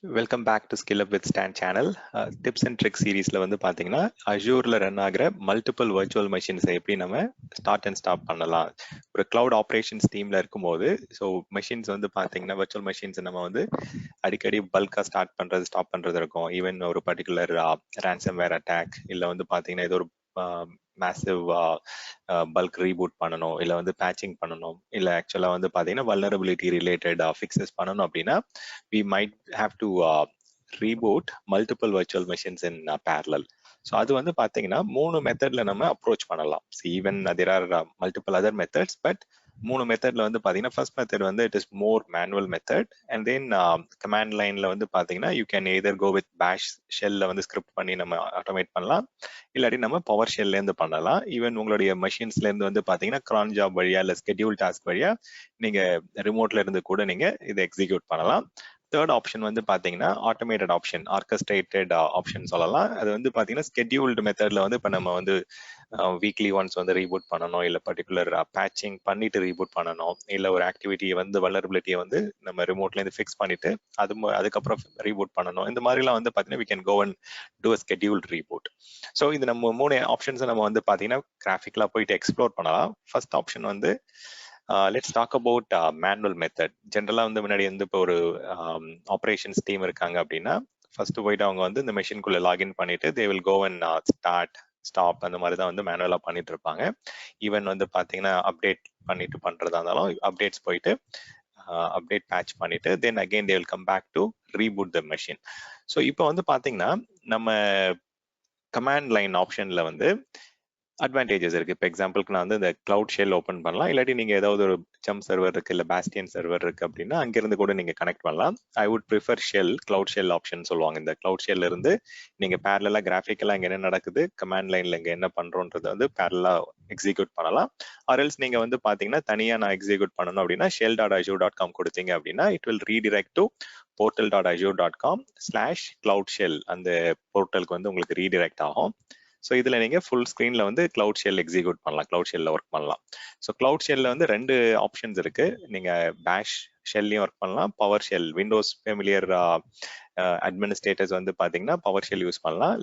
Welcome back to Skill Up with Stan channel. Tips and Tricks series ல வந்து பாத்தீங்கன்னா Azureல run ஆகிற multiple virtual மெஷின்ஸை எப்படி நம்ம ஸ்டார்ட் அண்ட் ஸ்டாப் பண்ணலாம். ஒரு கிளவுட் ஆப்ரேஷன்ஸ் டீம்ல இருக்கும்போது மெஷின்ஸ் வந்து பாத்தீங்கன்னா வர்ச்சுவல் மெஷின்ஸ் நம்ம வந்து அடிக்கடி பல்கா ஸ்டார்ட் பண்றது ஸ்டாப் பண்றது இருக்கும். ஈவன் ஒரு பர்டிகுலர் ரேன்சம் வேர் அட்டாக் இல்ல வந்து பாத்தீங்கன்னா ஏதோ ஒரு மேசிவ் பல்க் ரீபூட் பண்ணணும், இல்ல வந்து பேட்சிங் பண்ணணும், இல்ல ஆக்சுவலா வந்து பாத்தீங்கன்னா வல்னரபிலிட்டி ரிலேட்டட் ஃபிக்ஸஸ் பண்ணணும் அப்படின்னா we might have to reboot multiple virtual machines in parallel. So அது வந்து பாத்தீங்கன்னா 3 மெத்தட்ல நம்ம அப்ரோச் பண்ணலாம். Even there are multiple other methods, but 3 மெத்தட்ல வந்து பாத்தீங்கன்னா ஃபர்ஸ்ட் மெத்தட் வந்து it is more manual method, and then command லைன்ல வந்து பாத்தீங்கன்னா you can either go with bash ஷெல்ல வந்து ஸ்கிரிப்ட் பண்ணி நம்ம ஆட்டோமேட் பண்ணலாம், இல்லாட்டி நம்ம பவர் ஷெல்ல இருந்து பண்ணலாம். ஈவன் உங்களுடைய மெஷின்ஸ்ல இருந்து வந்து பாத்தீங்கன்னா கிரான் ஜாப் வழியா இல்ல ஸ்கெடியூல் டாஸ்க் வழியா நீங்க ரிமோட்ல இருந்து கூட நீங்க இதை எக்ஸிக்யூட் பண்ணலாம். தேர்ட் ஆப்ஷன் வந்து பாத்தீங்கன்னா ஆட்டோமேட்டட் ஆப்ஷன், ஆர்கஸ்ட்ரேட்டட் ஆப்ஷன் சொல்லலாம். அது வந்து பாத்தீங்கன்னா ஸ்கெடியூல்டு மெத்தட்ல வந்து இப்போ நம்ம வந்து வீக்லி ஒன்ஸ் வந்து ரீபூட் பண்ணணும், இல்ல பர்டிகுலர் பேட்சிங் பண்ணிட்டு ரீபூட் பண்ணணும், இல்ல ஒரு ஆக்டிவிட்டியை வந்து வல்னரபிலிட்டியை வந்து நம்ம ரிமோட்ல இருந்து ஃபிக்ஸ் பண்ணிட்டு அதுக்கப்புறம் ரீபூட் பண்ணணும். இந்த மாதிரிலாம் வந்து பாத்தீங்கன்னா we can go and do a scheduled reboot. So இது நம்ம 3 ஆப்ஷன்ஸை நம்ம வந்து பாத்தீங்கன்னா கிராஃபிக்கலா போயிட்டு எக்ஸ்ப்ளோர் பண்ணலாம். ஃபர்ஸ்ட் ஆப்ஷன் வந்து let's talk about manual method. ஜென்ரலா வந்து முன்னாடி வந்து இப்போ ஒரு ஆப்ரேஷன்ஸ் டீம் இருக்காங்க அப்படின்னா ஃபர்ஸ்ட் போயிட்டு அவங்க வந்து இந்த மெஷின்குள்ள லாகின் பண்ணிட்டு they will go and start stop அந்த மாதிரி தான் வந்து மேனுவலா பண்ணிட்டு இருப்பாங்க. ஈவன் வந்து பாத்தீங்கன்னா அப்டேட் பண்ணிட்டு பண்றதா இருந்தாலும் அப்டேட்ஸ் போயிட்டு அப்டேட் பேட்ச் பண்ணிட்டு then again they will come back to reboot the machine. So இப்போ வந்து பாத்தீங்கன்னா நம்ம கமாண்ட் லைன் ஆப்ஷன்ல வந்து அட்வான்டேஜஸ் இருக்கு. இப்போ எக்ஸாம்பிளுக்கு நான் வந்து இந்த கிளவுட் ஷெல் ஓப்பன் பண்ணலாம், இல்லாட்டி நீங்க ஏதாவது ஒரு ஜம்ப் சர்வர் இருக்கு இல்ல பாஸ்டியன் சர்வர் இருக்கு அப்படின்னா அங்கிருந்து கூட நீங்க கனெக்ட் பண்ணலாம். I would prefer shell, cloud shell option சொல்லுவாங்க. இந்த கிளவுட் ஷெல்ல இருந்து நீங்க பேரலா கிராஃபிக்கலா இங்க என்ன நடக்குது, கமாண்ட் லைன்ல இங்க என்ன பண்றோன்றதை வந்து பேரலா எக்ஸிக்யூட் பண்ணலாம். ஆர்எல்ஸ் நீங்க வந்து பாத்தீங்கன்னா தனியா நான் எக்ஸிக்யூட் பண்ணணும் அப்படின்னா shell.azure.com கொடுத்தீங்க அப்படின்னா it will redirect to portal.azure.com/cloudshell அந்த போர்ட்டலுக்கு வந்து உங்களுக்கு ரீடிரெக்ட் ஆகும். ஸோ இதுல நீங்க ஃபுல் ஸ்கிரீன்ல வந்து கிளவுட் ஷெல் எக்ஸிக்யூட் பண்ணலாம், கிளவுட் ஷெல்ல ஒர்க் பண்ணலாம். ஸோ கிளவுட் ஷெல்ல வந்து 2 ஆப்ஷன்ஸ் இருக்கு. நீங்க பேஷ் ஷெல்லையும் ஒர்க் பண்ணலாம், PowerShell Windows familiar administrators வந்து பாத்தீங்கன்னா பவர் ஷெல் யூஸ் பண்ணலாம்.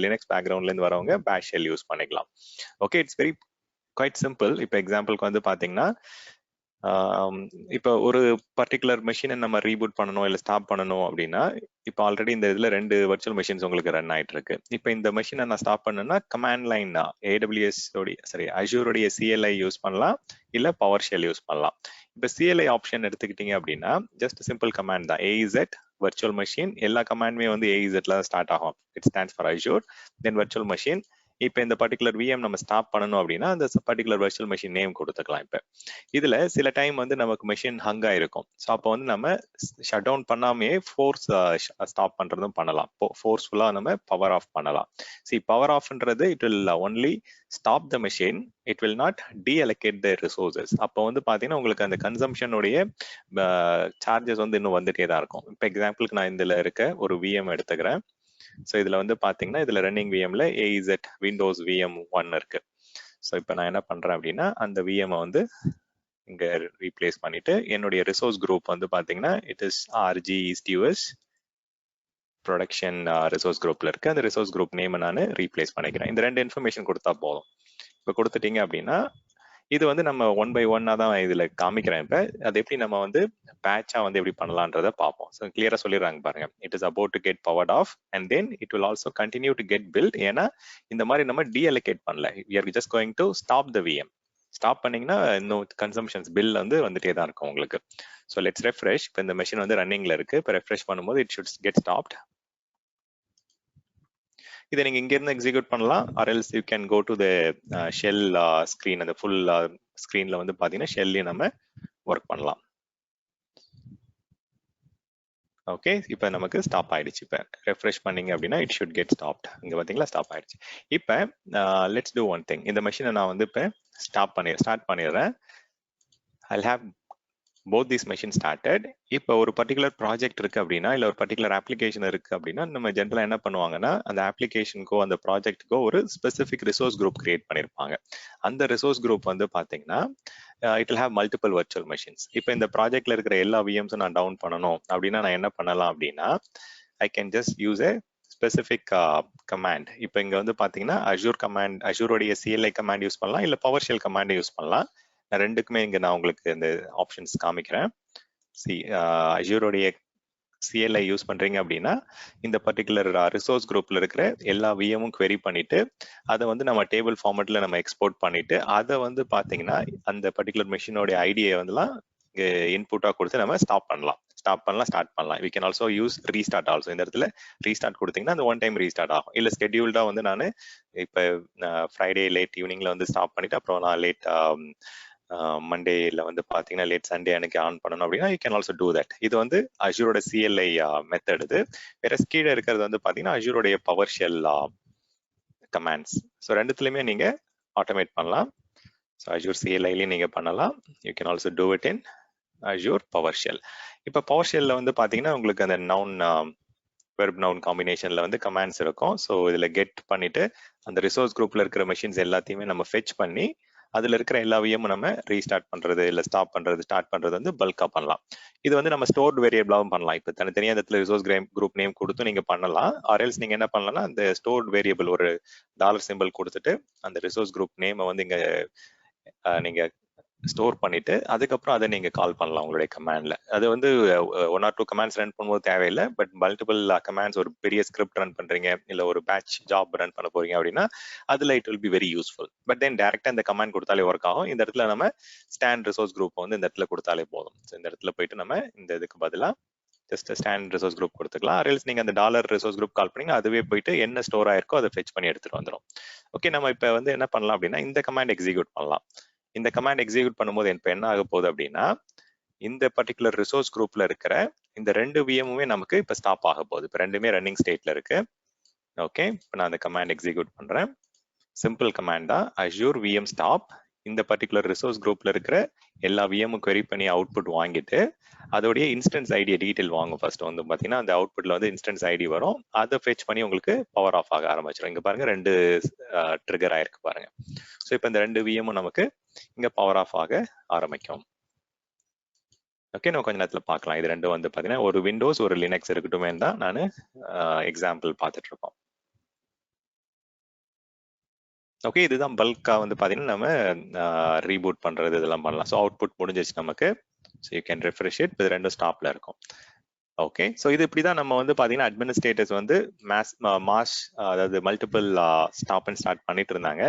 லினக்ஸ் பேக்ரவுண்ட்ல இருந்து வரவங்க பேஷ் ஷெல் யூஸ் பண்ணிக்கலாம். Okay, it's very quite simple. இப்போ எக்ஸாம்பிளுக்கு வந்து பாத்தீங்கன்னா இப்போ ஒரு பர்டிகுலர் மெஷினை நம்ம ரீபூட் பண்ணணும் இல்லை ஸ்டாப் பண்ணணும் அப்படின்னா இப்போ ஆல்ரெடி இந்த இதுல 2 வர்ச்சுவல் மெஷின்ஸ் உங்களுக்கு ரன் ஆயிட்டு இருக்கு. இப்போ இந்த மெஷினை நான் ஸ்டாப் பண்ணேன்னா கமாண்ட் லைன் அஜூரோடைய CLI யூஸ் பண்ணலாம், இல்ல பவர் ஷெல் யூஸ் பண்ணலாம். இப்போ CLI ஆப்ஷன் எடுத்துக்கிட்டீங்க அப்படின்னா ஜஸ்ட் சிம்பிள் கமாண்ட் தான், AZ வர்ச்சுவல் மெஷின். எல்லா கமாண்டுமே வந்து AZல ஸ்டார்ட் ஆகும். It stands for Azure. Then virtual machine. இப்போ இந்த பர்டிகுலர் VM நம்ம ஸ்டாப் பண்ணணும் அப்படின்னா அந்த பர்டிகுலர் வர்ச்சுவல் மெஷின் நேம் கொடுத்துக்கலாம். இப்போ இதுல சில டைம் வந்து நமக்கு மெஷின் ஹங் ஆயிருக்கும். ஸோ அப்போ வந்து நம்ம ஷட் டவுன் பண்ணாமே ஃபோர்ஸ் ஸ்டாப் பண்றதும் பண்ணலாம். ஃபோர்ஸ்ஃபுல்லா நம்ம பவர் ஆஃப் பண்ணலாம். பவர் ஆஃப்ன்றது it will only stop the machine, it will not deallocate the resources. அப்போ வந்து பாத்தீங்கன்னா உங்களுக்கு அந்த கன்சம்ஷனுடைய சார்ஜஸ் வந்து இன்னும் வந்துட்டே தான் இருக்கும். இப்போ எக்ஸாம்பிளுக்கு நான் இதுல இருக்க ஒரு VM எடுத்துக்கிறேன். ஸோ இதுல வந்து பாத்தீங்கன்னா இதுல ரன்னிங் VMல AZ விண்டோஸ் VM 1 இருக்கு. ஸோ இப்போ நான் என்ன பண்றேன் அப்படின்னா அந்த VM வந்து இங்க ரீப்ளேஸ் பண்ணிட்டு என்னுடைய ரிசோர்ஸ் குரூப் வந்து பாத்தீங்கன்னா it is RG East US production resource குரூப்ல இருக்கு. அந்த ரிசோர்ஸ் குரூப் நேம் நான் ரீப்ளேஸ் பண்ணிக்கிறேன். இந்த 2 இன்ஃபர்மேஷன் கொடுத்தா போதும். இப்போ கொடுத்துட்டீங்க அப்படின்னா இது வந்து நம்ம 1 by 1 தான் இதுல காமிக்கிறேன். இப்ப அது எப்படி நம்ம வந்து பேட்சா வந்து எப்படி பண்ணலான்றத பார்ப்போம். ஸோ கிளியரா சொல்லிடுறாங்க பாருங்க, it is about to get powered off and then it will also continue to get built. ஏன்னா இந்த மாதிரி நம்ம டீஅலோகேட் பண்ணல, we are just going to stop the VM. Stop பண்ணீங்கன்னா இன்னும் கன்சம்ஷன்ஸ் பில் வந்து வந்துட்டே தான் இருக்கும் உங்களுக்கு. So let's refresh. இப்போ இந்த மெஷின் வந்து ரன்னிங்ல இருக்கு. இப்போ ரெஃப்ரெஷ் பண்ணும்போது இட் ஷுட் கெட் ஸ்டாப்ட். இதை நீங்க இங்க இருந்து எக்ஸிக்யூட் பண்ணலாம், or else you can go to the shell screen. அந்த ஃபுல் ஸ்கிரீன்ல வந்து பாத்தீங்கன்னா ஷெல்லையும் நம்ம ஒர்க் பண்ணலாம். ஓகே, இப்போ நமக்கு ஸ்டாப் ஆயிடுச்சு. இப்போ ரெஃப்ரெஷ் பண்ணீங்க அப்படின்னா இட் ஷுட் கெட் ஸ்டாப்ட். இங்க பாத்தீங்களா ஸ்டாப் ஆயிடுச்சு. இப்போ லெட்ஸ் டூ ஒன் திங். இந்த மெஷினை நான் வந்து இப்போ ஸ்டார்ட் பண்ணிடுறேன். I'll have both these machines started. இப்போ ஒரு பர்டிகுலர் ப்ராஜெக்ட் இருக்கு அப்படின்னா இல்ல ஒரு பர்டிகுலர் அப்ளிகேஷன் இருக்கு அப்படின்னா நம்ம ஜென்ரலா என்ன பண்ணுவாங்கன்னா அந்த அப்ளிகேஷனுக்கோ அந்த ப்ராஜெக்ட்டுக்கோ ஒரு ஸ்பெசிபிக் ரிசோர்ஸ் குரூப் கிரியேட் பண்ணிருப்பாங்க. அந்த ரிசோர்ஸ் குரூப் வந்து பாத்தீங்கன்னா it will have multiple virtual machines. இப்போ இந்த ப்ராஜெக்ட்ல இருக்கிற எல்லா விஎம்ஸும் நான் டவுன் பண்ணணும் அப்படின்னா நான் என்ன பண்ணலாம் அப்படின்னா I can just use a specific command. இப்போ இங்க வந்து பாத்தீங்கன்னா அஜூரோடைய CLI கமாண்ட் யூஸ் பண்ணலாம், இல்ல PowerShell கமாண்ட் யூஸ் பண்ணலாம். நான் ரெண்டுக்குமே இங்க நான் உங்களுக்கு இந்த ஆப்ஷன்ஸ் காமிக்கிறேன். அஜூரோடைய CLI யூஸ் பண்றீங்க அப்படின்னா இந்த பர்டிகுலர் ரிசோர்ஸ் குரூப்ல இருக்கிற எல்லா விஎமும் query பண்ணிட்டு அதை வந்து நம்ம டேபிள் ஃபார்மேட்ல நம்ம எக்ஸ்போர்ட் பண்ணிட்டு அதை வந்து பாத்தீங்கன்னா அந்த பர்டிகுலர் மெஷினோட ஐடியை வந்துலாம் இன்புட்டா கொடுத்து நம்ம ஸ்டார்ட் பண்ணலாம். We can also use restart also. இந்த இடத்துல ரீஸ்டார்ட் கொடுத்தீங்கன்னா அந்த ஒன் டைம் ரீஸ்டார்ட் ஆகும். இல்ல ஸ்கெட்யூல்டா வந்து நான் இப்ப ஃப்ரைடே லேட் ஈவினிங்ல வந்து ஸ்டாப் பண்ணிட்டு அப்புறம் நான் லேட் மண்டேல வந்து பாத்தீங்கன்னா லேட் சண்டே எனக்கு ஆன் பண்ணணும் அப்படின்னா you can also do that. இது வந்து அஜூரோட CLI மெத்தட். இது வேற கீழே இருக்கிறது வந்து பாத்தீங்கன்னா அஜூரோடைய PowerShell கமாண்ட்ஸ். ஸோ ரெண்டுத்துலயுமே நீங்க ஆட்டோமேட் பண்ணலாம். ஸோ அஜூர் CLIலையும் நீங்க பண்ணலாம். You can also do it in Azure PowerShell. இப்போ PowerShellல வந்து பாத்தீங்கன்னா உங்களுக்கு அந்த நவுன் வெர்ப் நவுன் காம்பினேஷன்ல வந்து கமாண்ட்ஸ் இருக்கும். ஸோ இதுல கெட் பண்ணிட்டு அந்த ரிசோர்ஸ் குரூப்ல இருக்கிற மெஷின்ஸ் எல்லாத்தையுமே நம்ம ஃபெச் பண்ணி அதுல இருக்கிற எல்லா விஎம்மும் நம்ம ரீஸ்டார்ட் பண்றது இல்ல ஸ்டார்ட் பண்றது வந்து பல்கா பண்ணலாம். இது வந்து நம்ம ஸ்டோர்ட் வேரியபிளாவும் பண்ணலாம். இப்போ தனித்தனியா இடத்துல ரிசோர்ஸ் குரூப் நேம் கொடுத்து நீங்க பண்ணலாம். ஆர்எல்ஸ் நீங்க என்ன பண்ணலாம்னா அந்த ஸ்டோர்ட் வேரியபிள் ஒரு $சிம்பிள் கொடுத்துட்டு அந்த ரிசோர்ஸ் குரூப் நேமை வந்து இங்க நீங்க ஸ்டோர் பண்ணிட்டு அதுக்கப்புறம் அதை நீங்க கால் பண்ணலாம் உங்களுடைய கமாண்ட்ல. அது வந்து 1 or 2 கமாண்ட்ஸ் ரன் பண்ணும்போது தேவையில்லை. பட் மல்டிபிள் கமாண்ட்ஸ் ஒரு பெரிய ஸ்கிரிப்ட் ரன் பண்றீங்க இல்ல ஒரு பேட்ச் ஜாப் ரன் பண்ண போறீங்க அப்படின்னா அதுல it will be very useful. But then டைரக்டா இந்த கமாண்ட் கொடுத்தாலே ஒர்க் ஆகும். இந்த இடத்துல நம்ம ஸ்டாண்ட் ரிசோர்ஸ் குரூப் வந்து இந்த இடத்துல கொடுத்தாலே போதும். இந்த இடத்துல போயிட்டு நம்ம இந்த இதுக்கு பதிலா ஜஸ்ட் ஸ்டாண்ட் ரிசோர்ஸ் குரூப் கொடுத்துக்கலாம். அரேல்ஸ் நீங்க அந்த ரிசோர்ஸ் குரூப் கால் பண்ணீங்க அதுவே போயிட்டு என்ன ஸ்டோர் ஆயிருக்கோ அதை ஃபெச் பண்ணி எடுத்துட்டு வந்துடும். ஓகே, நம்ம இப்ப வந்து என்ன பண்ணலாம் அப்படின்னா இந்த கமாண்ட் எக்ஸிக்யூட் பண்ணலாம். இந்த கமாண்ட் எக்ஸிக்யூட் பண்ணும்போது இப்ப என்ன ஆக போகுது அப்படின்னா இந்த பர்டிகுலர் ரிசோர்ஸ் குரூப்ல இருக்கிற இந்த 2 விஎம்முமே நமக்கு இப்ப ஸ்டாப் ஆக போகுது. இப்ப ரெண்டுமே ரன்னிங் ஸ்டேட்ல இருக்கு. ஓகே, இப்ப நான் அந்த கமாண்ட் எக்ஸிக்யூட் பண்றேன். சிம்பிள் கமாண்ட் தான், அஜூர் VM ஸ்டாப். இந்த பர்டிகுலர் ரிசோர்ஸ் குரூப்ல இருக்கிற எல்லா விஎம்மும் query பண்ணி அவுட்புட் வாங்கிட்டு அதோடைய இன்ஸ்டன்ஸ் ஐடியை டீடைல் வாங்கும். ஃபர்ஸ்ட் வந்து பாத்தீங்கன்னா அந்த அவுட்புட்ல வந்து இன்ஸ்டன்ஸ் ஐடி வரும். அதை ஃபெச் பண்ணி உங்களுக்கு பவர் ஆஃப் ஆக ஆரம்பிச்சிடும். இங்க பாருங்க 2 ட்ரிகர் ஆயிருக்கு பாருங்க. ஸோ இப்போ இந்த 2 விஎம்மும் நமக்கு இங்க பவர் ஆஃப் ஆக ஆரம்பிக்கும். ஓகே, நம்ம கொஞ்ச நேரத்துல பார்க்கலாம். இது ரெண்டும் வந்து பாத்தீங்கன்னா ஒரு விண்டோஸ் ஒரு லினக்ஸ் இருக்கட்டுமே தான் நான் எக்ஸாம்பிள் பார்த்துட்டு இருக்கோம். ஓகே, இதுதான் பல்கா வந்து பாத்தீங்கன்னா நம்ம ரீபூட் பண்றது இதெல்லாம் பண்ணலாம். ஸோ அவுட்புட் முடிஞ்சிச்சு நமக்கு. So you can refresh it. இது ரெண்டும் ஸ்டாப்ல இருக்கும். ஓகே, ஸோ இது இப்படிதான் நம்ம வந்து பாத்தீங்கன்னா அட்மினிஸ்ட்ரேட்டர்ஸ் வந்து அதாவது மல்டிபிள் ஸ்டாப் அண்ட் ஸ்டார்ட் பண்ணிட்டு இருந்தாங்க.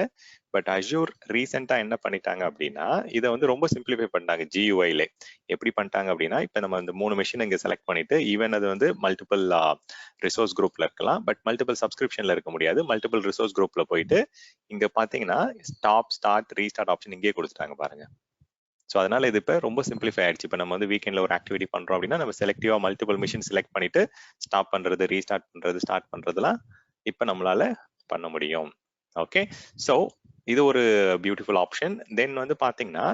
பட் அஜூர் ரீசெண்டா என்ன பண்ணிட்டாங்க அப்படின்னா இதை வந்து ரொம்ப சிம்பிளிஃபை பண்ணிட்டாங்க. GUIல எப்படி பண்ணிட்டாங்க அப்படின்னா இப்ப நம்ம இந்த 3 மெஷின் இங்க செலக்ட் பண்ணிட்டு ஈவன் அது வந்து மல்டிபிள் ரிசோர்ஸ் குரூப்ல இருக்கலாம். பட் மல்டிபிள் சப்ஸ்கிரிப்ஷன்ல இருக்க முடியாது. மல்டிபிள் ரிசோர்ஸ் குரூப்ல போயிட்டு இங்க பாத்தீங்கன்னா ஸ்டாப் ஸ்டார்ட் ரீஸ்டார்ட் ஆப்ஷன் இங்கே கொடுத்துட்டாங்க பாருங்க. ஸோ அதனால இது இப்போ ரொம்ப சிம்பிளிஃபை ஆயிடுச்சு. இப்போ நம்ம வந்து வீக்கெண்ட்ல ஒரு ஆக்டிவிட்டி பண்றோம் அப்படின்னா நம்ம செலக்டிவா மல்டிபிள் மிஷின் செலக்ட் பண்ணிட்டு ஸ்டாப் பண்றது ரீஸ்டார்ட் பண்றது ஸ்டார்ட் பண்றதுலாம் இப்போ நம்மளால பண்ண முடியும். ஓகே, ஸோ இது ஒரு பியூட்டிஃபுல் ஆப்ஷன். தென் வந்து பாத்தீங்கன்னா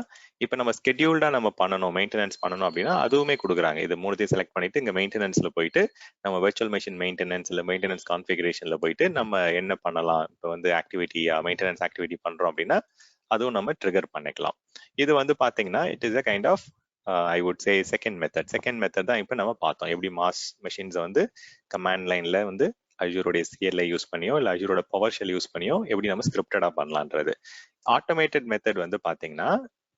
இப்போ நம்ம ஸ்கெட்யூல்டா நம்ம பண்ணணும் மெயின்டெனன்ஸ் பண்ணணும் அப்படின்னா அதுவுமே கொடுக்குறாங்க. இது 3 செலக்ட் பண்ணிட்டு இங்க மெயின்டெனன்ஸ்ல போயிட்டு நம்ம வெர்ச்சுவல் மெஷின் மெயின்டெனன்ஸ் இல்ல மெயின்டெனன்ஸ் கான்ஃபிகரேஷன்ல போயிட்டு நம்ம என்ன பண்ணலாம். இப்போ வந்து ஆக்டிவிட்டி மெயின்டெனன்ஸ் ஆக்டிவிட்டி பண்றோம் அப்படின்னா அதுவும் நம்ம ட்ரிகர் பண்ணிக்கலாம். இது வந்து பாத்தீங்கன்னா it is a kind of I would say second method தான் இப்போ நம்ம பார்த்தோம். எப்படி மாஸ் மெஷின்ஸ் வந்து கமாண்ட் லைன்ல வந்து அஜூரோட CLI யூஸ் பண்ணியோ இல்ல அஜூரோட PowerShell யூஸ் பண்ணியோ எப்படி நம்ம ஸ்கிரிப்டடா பண்ணலான்றது. ஆட்டோமேட்டட் மெத்தட் வந்து பாத்தீங்கன்னா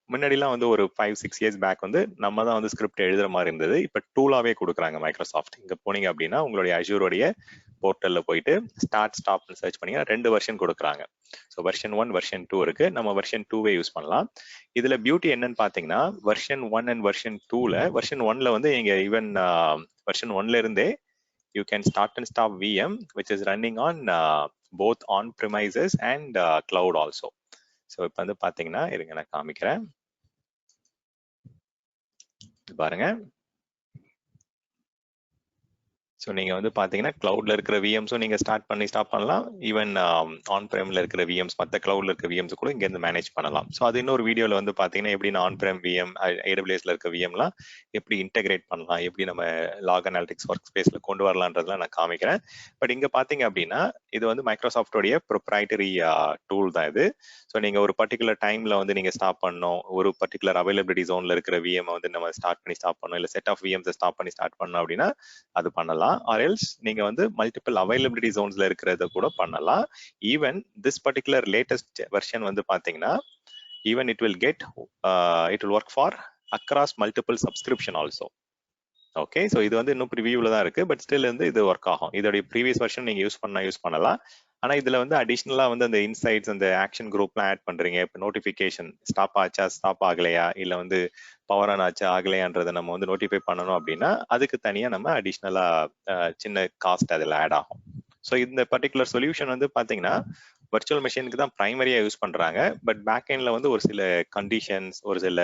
முன்னாடிலாம் வந்து ஒரு 5-6 இயர்ஸ் பேக் வந்து நம்ம தான் வந்து ஸ்கிரிப்ட் எழுதுற மாதிரி இருந்தது. இப்போ டூலாவே கொடுக்குறாங்க மைக்ரோசாஃப்ட். இங்க போனீங்க அப்படின்னா உங்களுடைய அஜூரோடைய போர்ட்டல்ல போயிட்டு ஸ்டார்ட் ஸ்டாப்னு சர்ச் பண்ணீங்கன்னா 2 வெர்ஷன் கொடுக்குறாங்க. ஸோ வெர்ஷன் 1 வெர்ஷன் 2 இருக்கு. நம்ம வெர்ஷன் 2வே யூஸ் பண்ணலாம். இதுல பியூட்டி என்னன்னு பாத்தீங்கன்னா வெர்ஷன் 1 அண்ட் வெர்ஷன் 2ல வெர்ஷன் 1ல வந்து இங்க ஈவன் வெர்ஷன் 1ல இருந்தே you can start and stop VM which is running on both on premises and cloud also. So இப்போ வந்து பாத்தீங்கன்னா இருங்க நான் காமிக்கிறேன் பாருங்க. ஸோ நீங்க வந்து பாத்தீங்கன்னா கிளவுட்ல இருக்கிற விஎம்ஸும் நீங்க ஸ்டார்ட் பண்ணி ஸ்டாப் பண்ணலாம். ஈவன் ஆன் பிரைம்ல இருக்கிற விஎம்ஸ் மற்ற கிளவுட்ல இருக்கிற விஎம்ஸ் கூட இங்க இருந்து மேனேஜ் பண்ணலாம். ஸோ அது இன்னொரு வீடியோல வந்து பாத்தீங்கன்னா எப்படி நான் ஆன் பிரைம் விஎம் AWSல இருக்க விஎம்லாம் எப்படி இன்டெகிரேட் பண்ணலாம், எப்படி நம்ம லாக் அனாலிட்டிக்ஸ் ஒர்க் ஸ்பேஸ்ல கொண்டு வரலான்றதுலாம் நான் காமிக்கிறேன். பட் இங்க பாத்தீங்க அப்படின்னா இது வந்து மைக்ரோசாஃப்டோடைய ப்ரொப்ரைட்டரி டூல் தான் இது. ஸோ நீங்க ஒரு பர்டிகுலர் டைம்ல வந்து நீங்க ஸ்டாப் பண்ணணும், ஒரு பர்டிகுலர் அவைலபிலிட்டி ஜோன்ல இருக்கிற விஎம் வந்து நம்ம ஸ்டார்ட் பண்ணி ஸ்டாப் பண்ணணும், இல்லை செட் ஆஃப் விஎம்ஸை ஸ்டாப் பண்ணி ஸ்டார்ட் பண்ணணும் அப்படின்னா அது பண்ணலாம். ஆர் எல்ஸ் நீங்க வந்து மல்டிபிள் அவைலபிலிட்டி ஜோன்ஸ்ல இருக்கிறத கூட பண்ணலாம். Even this particular latest version வந்து பாத்தீங்கன்னா even it will work for across multiple subscription also. Okay, so இது வந்து இன்னும் ப்ரிவியூவில் தான் இருக்கு, பட் ஸ்டில் வந்து இது ஒர்க் ஆகும். இதோடைய ப்ரீவியஸ் வெர்ஷன் நீங்க யூஸ் பண்ணலாம். ஆனா இதுல வந்து அடிஷ்னலா வந்து அந்த இன்சைட்ஸ், அந்த ஆக்ஷன் குரூப்லாம் ஆட் பண்றீங்க. இப்போ நோட்டிஃபிகேஷன் ஸ்டாப் ஆச்சா, ஸ்டாப் ஆகலையா, இல்ல வந்து பவர் ஆன் ஆச்சா ஆகலையான்றதை நம்ம வந்து நோட்டிஃபை பண்ணணும் அப்படின்னா அதுக்கு தனியா நம்ம அடிஷ்னலா சின்ன காஸ்ட் அதில் ஆட் ஆகும். ஸோ இந்த பர்டிகுலர் சொல்யூஷன் வந்து பாத்தீங்கன்னா வர்ச்சுவல் மெஷினுக்கு தான் பிரைமரியா யூஸ் பண்றாங்க. பட் பேக் எண்ட்ல வந்து ஒரு சில கண்டிஷன்ஸ், ஒரு சில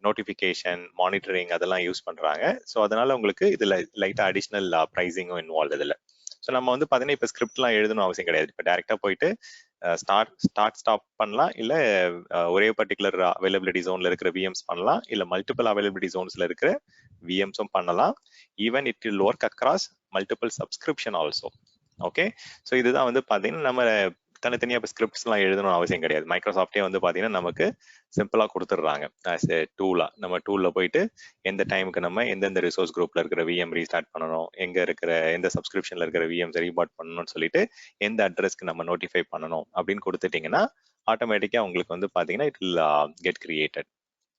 நோட்டிஃபிகேஷன், மானிட்டரிங் அதெல்லாம் யூஸ் பண்றாங்க. ஸோ அதனால உங்களுக்கு இதுல லைட்டா அடிஷ்னல் ப்ரைசிங்கும் இன்வால்வ் இதுல. ஸோ நம்ம வந்து பாத்தீங்கன்னா இப்போ ஸ்கிரிப்ட்லாம் எழுதணும் அவசியம் கிடையாது. இப்போ டைரக்டா போயிட்டு ஸ்டாப் பண்ணலாம், இல்ல ஒரே பர்டிகுலர் அவைலபிலிட்டி ஜோன்ல இருக்கிற விஎம்ஸ் பண்ணலாம், இல்ல மல்டிபிள் அவைலபிலிட்டி ஜோன்ஸ்ல இருக்கிற விஎம்ஸும் பண்ணலாம். Even it will work across multiple subscription also. Okay, so இதுதான் வந்து பாத்தீங்கன்னா நம்ம தனித்தனியா இப்போ ஸ்கிரிப்ட்ஸ்லாம் எழுதணும் அவசியம் கிடையாது. மைக்ரோசாஃப்டே வந்து பாத்தீங்கன்னா நமக்கு சிம்பிளா கொடுத்துட்றாங்க ஆஸ் ஏ டூலா. நம்ம டூல்ல போயிட்டு எந்த டைமுக்கு நம்ம எந்தெந்த ரிசோர்ஸ் குரூப்ல இருக்கிற விஎம் ரீஸ்டார்ட் பண்ணணும், எங்க இருக்கிற எந்த சப்ஸ்கிரிப்ஷன்ல இருக்கிற விஎம்ஸ் ரீபாட் பண்ணணும்னு சொல்லிட்டு எந்த அட்ரஸ்க்கு நம்ம நோட்டிஃபை பண்ணணும் அப்படின்னு கொடுத்துட்டீங்கன்னா ஆட்டோமேட்டிக்கா உங்களுக்கு வந்து பாத்தீங்கன்னா it will get created.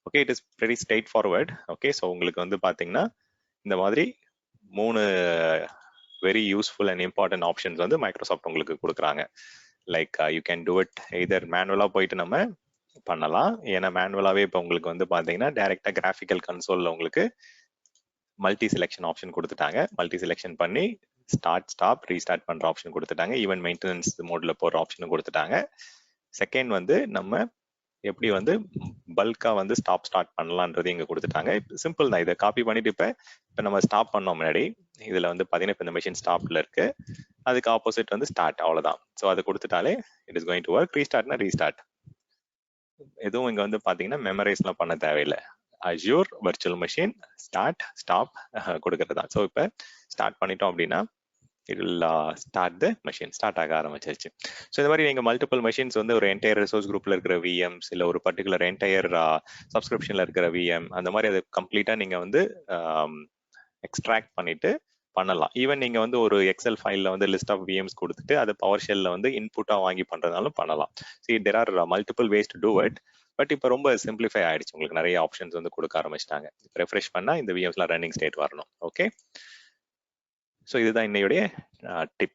Okay, it is very straightforward. Okay, so உங்களுக்கு வந்து பாத்தீங்கன்னா இந்த மாதிரி 3 very useful and important options வந்து மைக்ரோசாஃப்ட் உங்களுக்கு கொடுக்குறாங்க. Like you can do it either மேனுவலா போயிட்டு நம்ம பண்ணலாம். ஏன்னா மேனுவலாவே இப்போ உங்களுக்கு வந்து பாத்தீங்கன்னா டைரக்டா கிராஃபிக்கல் கன்சோல்ல உங்களுக்கு மல்டி செலெக்ஷன் ஆப்ஷன் கொடுத்துட்டாங்க. மல்டி செலெக்ஷன் பண்ணி ஸ்டாப் ரீஸ்டார்ட் பண்ற ஆப்ஷன் கொடுத்துட்டாங்க. ஈவன் மெயின்டெனன்ஸ் மோட்ல போற ஆப்ஷனும் கொடுத்துட்டாங்க. செகண்ட் வந்து நம்ம எப்படி வந்து பல்கா வந்து ஸ்டார்ட் பண்ணலான்றது இங்க கொடுத்துட்டாங்க. சிம்பிள் தான். இதை காப்பி பண்ணிட்டு இப்ப நம்ம ஸ்டாப் பண்ணோம் முன்னாடி இதுல வந்து பாத்தீங்கன்னா இப்ப இந்த மெஷின் ஸ்டாப்ல இருக்கு, அதுக்கு ஆப்போசிட் வந்து ஸ்டார்ட், அவ்வளவுதான். ஸோ அதை கொடுத்துட்டாலே it is going to work. ரீஸ்டார்ட்னா ரீஸ்டார்ட். எதுவும் இங்க வந்து பாத்தீங்கன்னா மெமரைஸ்லாம் பண்ண தேவையில்லை. அஸ்யூர் வர்ச்சுவல் மெஷின் ஸ்டாப் கொடுக்கறது தான். ஸோ இப்ப ஸ்டார்ட் பண்ணிட்டோம் அப்படின்னா it will start the machine. Start ஆக ஆரம்பிச்சிருச்சு. ஸோ இந்த மாதிரி நீங்க மல்டிபிள் மெஷின்ஸ் வந்து ஒரு என்டையர் ரிசோர்ஸ் குரூப்ல இருக்கிற விஎம்ஸ், இல்ல ஒரு பர்டிகுலர் என்டையர் சப்ஸ்கிரிப்ஷன்ல இருக்கிற விஎம், அந்த மாதிரி அதை கம்ப்ளீட்டா நீங்க வந்து எக்ஸ்ட்ராக்ட் பண்ணிட்டு பண்ணலாம். ஈவன் நீங்க வந்து ஒரு எக்ஸல் ஃபைல்ல வந்து லிஸ்ட் ஆஃப் விஎம்ஸ் கொடுத்துட்டு அதை பவர் ஷெல்ல வந்து இன்புட்டா வாங்கி பண்றதுனாலும் பண்ணலாம். See, there are multiple ways to do it. But இப்போ ரொம்ப சிம்பிளிஃபை ஆயிடுச்சு. உங்களுக்கு நிறைய ஆப்ஷன்ஸ் வந்து கொடுக்க ஆரம்பிச்சிட்டாங்க. ரெஃப்ரெஷ் பண்ணா இந்த விஎம்ஸ்லாம் ரன்னிங் ஸ்டேட் வரணும். ஓகே, ஸோ இதுதான் இன்னையுடைய டிப்.